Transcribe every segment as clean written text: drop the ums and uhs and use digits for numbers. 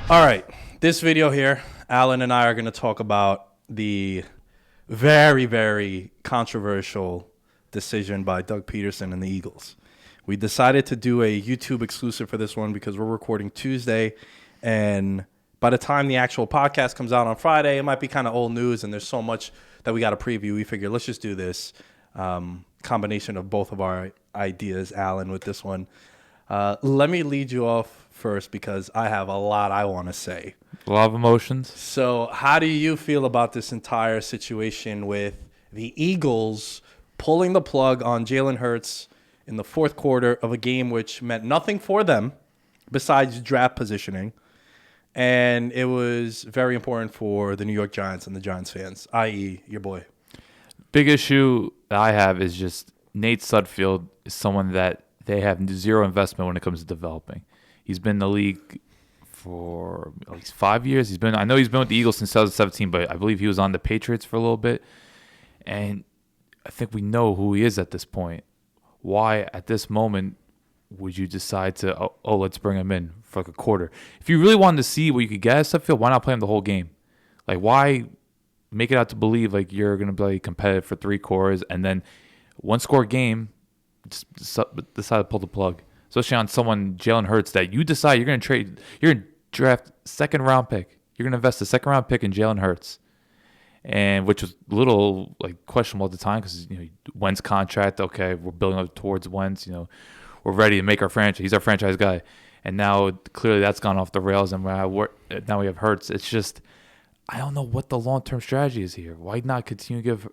All right. This video here, Alan and I are going to talk about the very, very controversial decision by Doug Peterson and the Eagles. We decided to do a YouTube exclusive for this one because we're recording Tuesday, and by the time the actual podcast comes out on Friday, it might be kind of old news, and there's so much that we got to preview. We figured let's just do this combination of both of our ideas, Alan, with this one. Let me lead you off first because I have a lot I want to say. A lot of emotions. So how do you feel about this entire situation with the Eagles pulling the plug on Jalen Hurts in the fourth quarter of a game which meant nothing for them besides draft positioning? And it was very important for the New York Giants and the Giants fans, i.e. your boy. Big issue that I have is just Nate Sudfeld is someone that they have zero investment when it comes to developing. He's been in the league for at least 5 years. I know he's been with the Eagles since 2017, but I believe he was on the Patriots for a little bit. And I think we know who he is at this point. Why at this moment would you decide to, let's bring him in for like a quarter? If you really wanted to see what you could get at Sudfeld, why not play him the whole game? Like, why make it out to believe like you're going to play competitive for 3 quarters and then one score game, just decide to pull the plug? Especially on someone, Jalen Hurts, that you decide you're going to trade, you're going to draft second round pick. You're going to invest a second round pick in Jalen Hurts, and which was a little like questionable at the time because Wentz contract. Okay, we're building up towards Wentz. We're ready to make our franchise. He's our franchise guy, and now clearly that's gone off the rails. And now we have Hurts. It's just I don't know what the long term strategy is here. Why not continue to give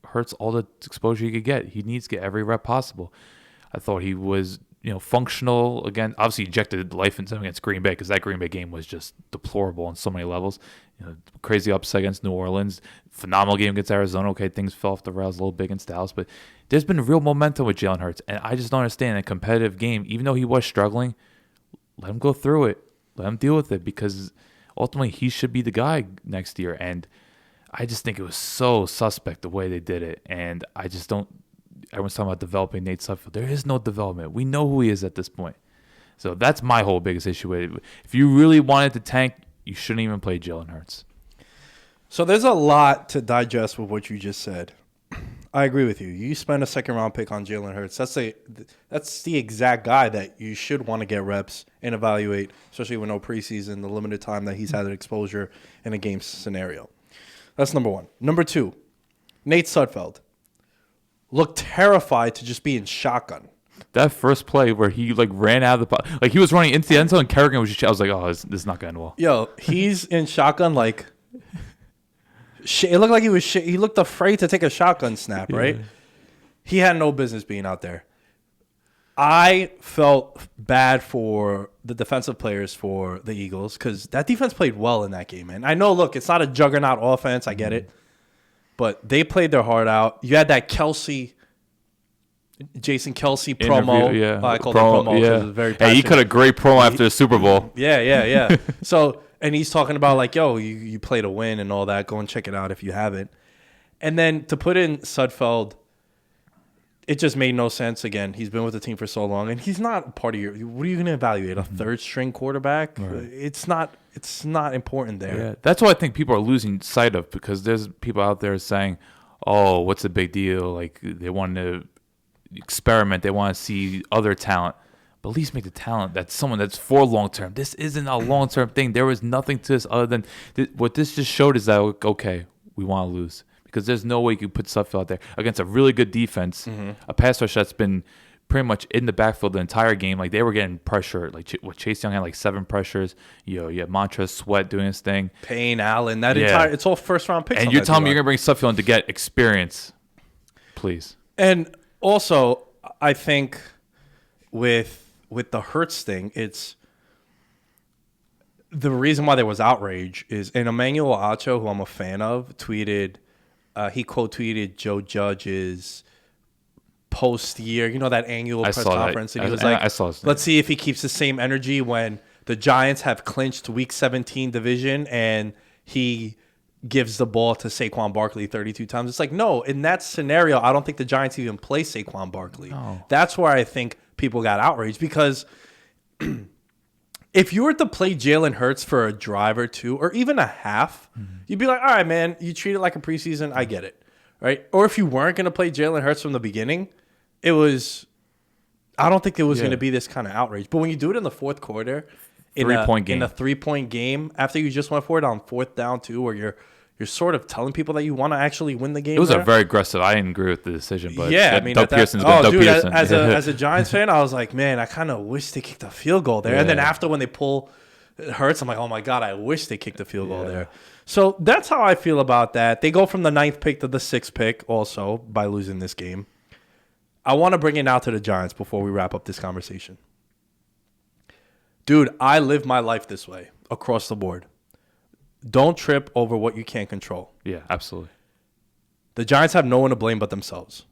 Hurts all the exposure he could get? He needs to get every rep possible. I thought he was functional again. Obviously, ejected life into him against Green Bay because that Green Bay game was just deplorable on so many levels. Crazy upset against New Orleans, phenomenal game against Arizona. Okay, things fell off the rails a little bit against Dallas, but there's been real momentum with Jalen Hurts, and I just don't understand in a competitive game. Even though he was struggling, let him go through it, let him deal with it, because ultimately he should be the guy next year. And I just think it was so suspect the way they did it, and I just don't. Everyone's talking about developing Nate Sudfeld. There is no development. We know who he is at this point. So that's my whole biggest issue with it. If you really wanted to tank, you shouldn't even play Jalen Hurts. So there's a lot to digest with what you just said. I agree with you. You spend a second round pick on Jalen Hurts. That's the exact guy that you should want to get reps and evaluate, especially with no preseason, the limited time that he's had an exposure in a game scenario. That's number one. Number two, Nate Sudfeld looked terrified to just be in shotgun. That first play where he ran out of the he was running into the end zone and Kerrigan was just, I was like, this is not going well. Yo, he's in shotgun like it looked like he looked afraid to take a shotgun snap, right? Yeah. He had no business being out there. I felt bad for the defensive players for the Eagles because that defense played well in that game, man. I know, look, it's not a juggernaut offense. I get it. But they played their heart out. You had that Jason Kelce promo. Yeah. I called it promo. Yeah. It was very passionate. Hey, he cut a great promo after the Super Bowl. Yeah. So, and he's talking about you play to win and all that. Go and check it out if you haven't. And then to put in Sudfeld, it just made no sense. Again, he's been with the team for so long, and he's not part of what are you going to evaluate? A third string quarterback? Right. It's not important there. Yeah, that's what I think people are losing sight of, because there's people out there saying, "Oh, what's the big deal?" Like they want to experiment, they want to see other talent, but at least make the talent that's someone that's for long term. This isn't a long term thing. There was nothing to this other than what this just showed is that okay, we want to lose. Because there's no way you can put Sudfeld out there against a really good defense, a pass rush that's been pretty much in the backfield the entire game. Like they were getting pressure. Like Chase Young had 7 pressures. You had Montrezl Sweat doing his thing. Payne Allen, it's all first round picks. And you're telling me you're gonna bring Sudfeld in to get experience, please. And also, I think with the Hurts thing, it's the reason why there was outrage is, and Emmanuel Acho, who I'm a fan of, tweeted. He quote tweeted Joe Judge's post year, that annual press conference, and he was like, "Let's see if he keeps the same energy when the Giants have clinched Week 17 division and he gives the ball to Saquon Barkley 32 times." It's like, no, in that scenario, I don't think the Giants even play Saquon Barkley. No. That's where I think people got outraged because if you were to play Jalen Hurts for a drive or two, or even a half, you'd be like, all right, man, you treat it like a preseason. I get it, right? Or if you weren't going to play Jalen Hurts from the beginning, I don't think it was going to be this kind of outrage. But when you do it in the fourth quarter, in a 3-point game, after you just went for it on 4th down too, where you're sort of telling people that you want to actually win the game. It was a very aggressive. I didn't agree with the decision, but I mean, Doug Pearson's good. Doug Pearson. As a Giants fan, I was like, man, I kind of wish they kicked a field goal there. And then after when they pull Hurts, I'm like, oh my god, I wish they kicked a field goal there. So that's how I feel about that. They go from the 9th pick to the 6th pick, also by losing this game. I want to bring it now to the Giants before we wrap up this conversation. Dude, I live my life this way across the board. Don't trip over what you can't control. Yeah, absolutely. The Giants have no one to blame but themselves.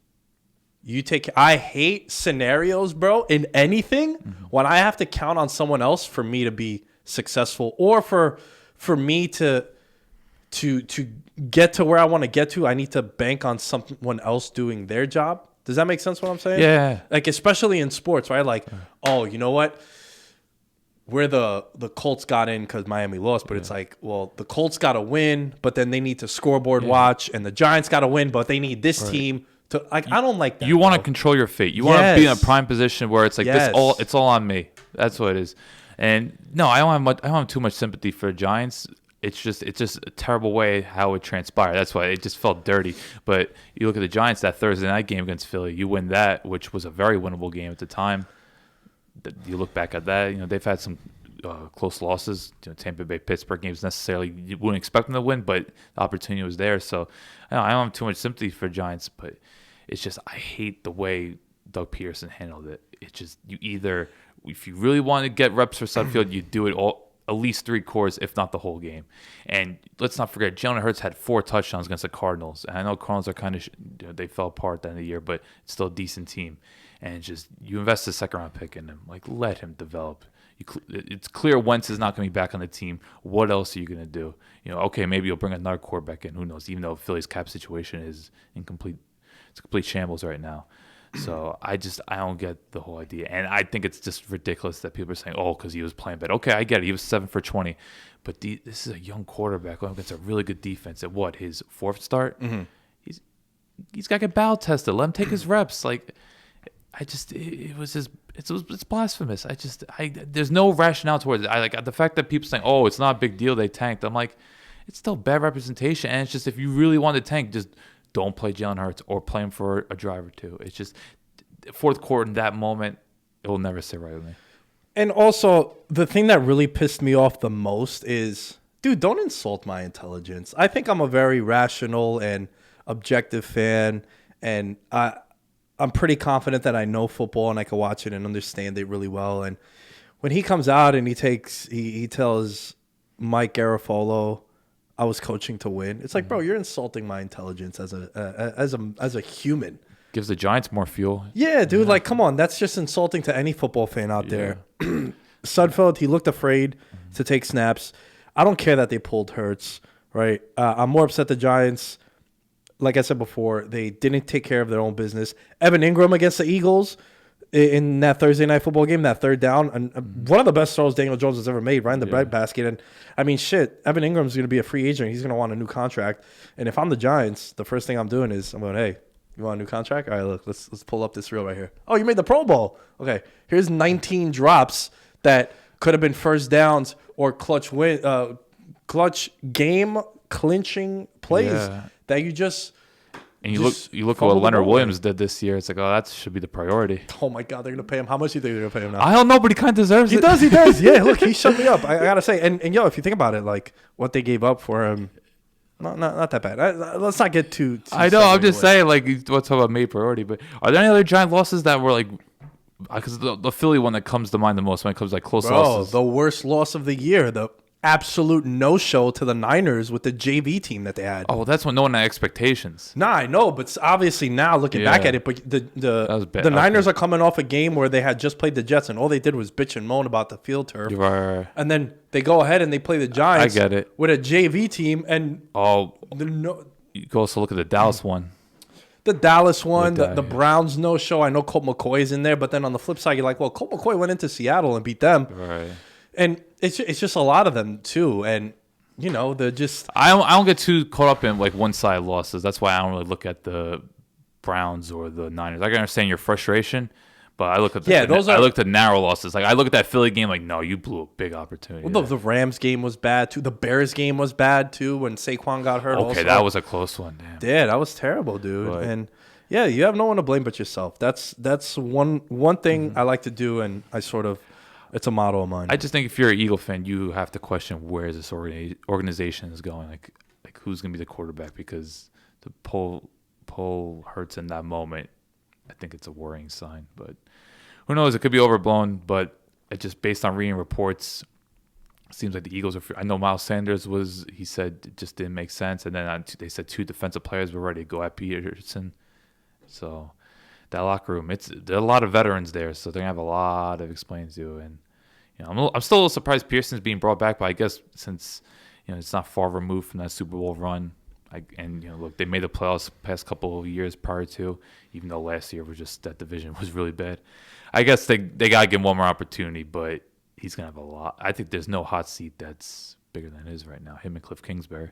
I hate scenarios, bro, in anything when I have to count on someone else for me to be successful or for me to get to where I want to get to. I need to bank on someone else doing their job. Does that make sense what I'm saying? Yeah. Like, especially in sports, right? Like, oh, you know what? Where the Colts got in because Miami lost, but it's like, well, the Colts got to win, but then they need to scoreboard watch, and the Giants got to win, but they need this team to. Like, I don't like that. You want to control your fate. You want to be in a prime position where it's like it's all on me. That's what it is. And no, I don't have too much sympathy for the Giants. It's just a terrible way how it transpired. That's why it just felt dirty. But you look at the Giants, that Thursday night game against Philly, you win that, which was a very winnable game at the time. You look back at that, they've had some close losses. Tampa Bay, Pittsburgh games necessarily you wouldn't expect them to win, but the opportunity was there. So I don't have too much sympathy for Giants, but it's just I hate the way Doug Pearson handled it. It's just if you really want to get reps for Sudfeld, you do it at least 3 quarters, if not the whole game. And let's not forget, Jalen Hurts had 4 touchdowns against the Cardinals. And I know Cardinals are kind of they fell apart at the end of the year, but it's still a decent team. And just you invest a 2nd-round pick in him, like let him develop. It's clear Wentz is not going to be back on the team. What else are you going to do? Okay, maybe you'll bring another quarterback in. Who knows? Even though Philly's cap situation is incomplete, it's a complete shambles right now. So I don't get the whole idea, and I think it's just ridiculous that people are saying, "Oh, because he was playing bad." Okay, I get it. He was 7 for 20, but this is a young quarterback going against a really good defense. At what, his 4th start? Mm-hmm. He's got to get battle tested. Let him take his reps. Like. It's blasphemous. There's no rationale towards it. I like the fact that people saying, "Oh, it's not a big deal. They tanked." I'm like, it's still bad representation. And it's just if you really want to tank, just don't play Jalen Hurts or play him for a drive or two. It's just 4th quarter in that moment, it will never sit right with me. And also, the thing that really pissed me off the most is, dude, don't insult my intelligence. I think I'm a very rational and objective fan, and I'm pretty confident that I know football and I can watch it and understand it really well. And when he comes out and he tells Mike Garafolo, "I was coaching to win," it's like, bro, you're insulting my intelligence as a human. Gives the Giants more fuel. Yeah, dude. Yeah. Like, come on, that's just insulting to any football fan out there. Sudfeld, he looked afraid to take snaps. I don't care that they pulled Hurts. Right. I'm more upset the Giants. Like I said before, they didn't take care of their own business. Evan Ingram against the Eagles in that Thursday night football game, that 3rd down, and one of the best throws Daniel Jones has ever made, right in the breadbasket. And I mean, shit, Evan Ingram's going to be a free agent. He's going to want a new contract. And if I'm the Giants, the first thing I'm doing is I'm going, hey, you want a new contract? All right, look, let's pull up this reel right here. Oh, you made the Pro Bowl. Okay, here's 19 drops that could have been first downs or clutch game clinching plays that you just. And you look at what Leonard Williams did this year. It's like, oh, that should be the priority. Oh my God, they're gonna pay him. How much do you think they're gonna pay him now? I don't know, but he kind of deserves it. He does. Yeah, look, he shut me up. I gotta say, and yo, if you think about it, like what they gave up for him, not that bad. Let's not get too I know. I'm just saying, like, what's about made priority. But are there any other Giant losses that were like? Because the Philly one that comes to mind the most when it comes to like close losses. The worst loss of the year. The absolute no-show to the Niners with the JV team that they had. Oh, well, that's when no one had expectations. Nah, I know, but obviously now looking back at it, but the Niners are coming off a game where they had just played the Jets and all they did was bitch and moan about the field turf. Right. And then they go ahead and they play the Giants. I get it. With a JV team and you can also look at the Dallas one. The Dallas one, the Browns no-show. I know Colt McCoy is in there, but then on the flip side, you're like, well, Colt McCoy went into Seattle and beat them. Right. And it's just a lot of them too, and they're just I don't get too caught up in like one-side losses. That's why I don't really look at the Browns or the Niners. I can understand your frustration, but I look at I look at narrow losses. Like I look at that Philly game, like no, you blew a big opportunity. Well, the Rams game was bad too. The Bears game was bad too when Saquon got hurt. Okay, that was a close one. Damn. Yeah, that was terrible, dude. But, and yeah, you have no one to blame but yourself. That's one thing I like to do, and it's a motto of mine. I just think if you're an Eagle fan, you have to question where this organization is going. Like who's going to be the quarterback? Because to pull Hurts in that moment, I think it's a worrying sign. But who knows? It could be overblown. But it just based on reading reports, it seems like the Eagles are. I know Miles Sanders he said it just didn't make sense, and then they said 2 defensive players were ready to go at Peterson. So that locker room, there are a lot of veterans there, so they're gonna have a lot of explaining to do. And I'm still a little surprised Pearson's being brought back, but I guess since it's not far removed from that Super Bowl run, look, they made the playoffs past couple of years prior to, even though last year was just that division was really bad. I guess they gotta give him one more opportunity, but he's gonna have a lot. I think there's no hot seat that's bigger than his right now. Him and Cliff Kingsbury.